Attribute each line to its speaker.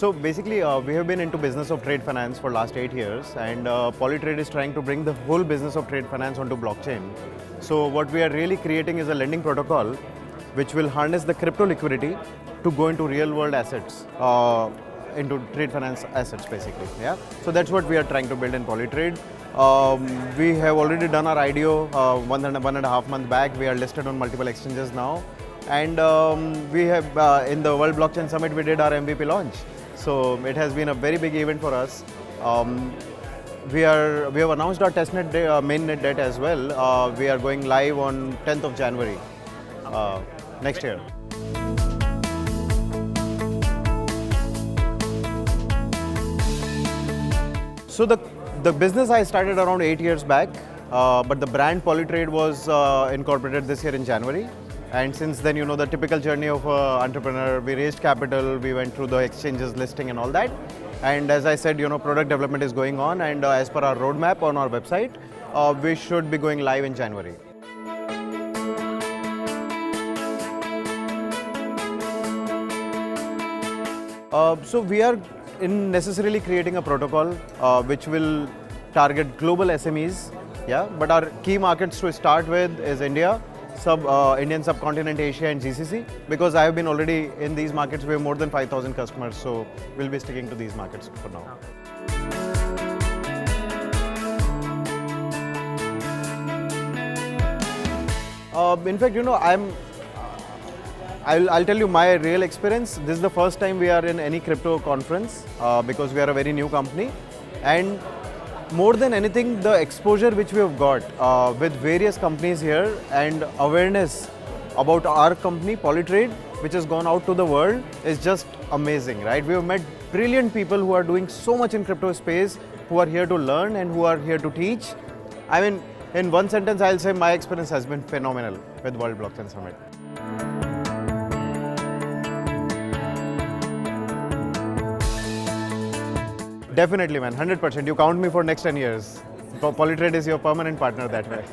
Speaker 1: So basically, we have been into business of trade finance for last 8 years, and Polytrade is trying to bring the whole business of trade finance onto blockchain. So what we are really creating is a lending protocol which will harness the crypto liquidity to go into real world assets, into trade finance assets basically. Yeah. So that's what we are trying to build in Polytrade. We have already done our IDO 1.5 months back. We are listed on multiple exchanges now. And we have, in the World Blockchain Summit, we did our MVP launch. So it has been a very big event for us. We have announced our testnet mainnet date as well. We are going live on 10th of January next year. So the business I started around 8 years back, but the brand Polytrade was incorporated this year in January. And since then, you know, the typical journey of an entrepreneur, we raised capital, we went through the exchanges listing and all that. And as I said, you know, product development is going on, and as per our roadmap on our website, we should be going live in January. So we are necessarily creating a protocol which will target global SMEs, yeah. But our key markets to start with is India, Indian subcontinent, Asia, and GCC. Because I have been already in these markets, we have more than 5,000 customers, so we'll be sticking to these markets for now. In fact, you know, I'll tell you my real experience. This is the first time we are in any crypto conference because we are a very new company. And more than anything, the exposure which we have got with various companies here and awareness about our company, Polytrade, which has gone out to the world, is just amazing, right? We have met brilliant people who are doing so much in crypto space, who are here to learn and who are here to teach. I mean, in one sentence, I'll say my experience has been phenomenal with World Blockchain Summit. Definitely, man, 100%. You count me for next 10 years. Polytrade is your permanent partner that way.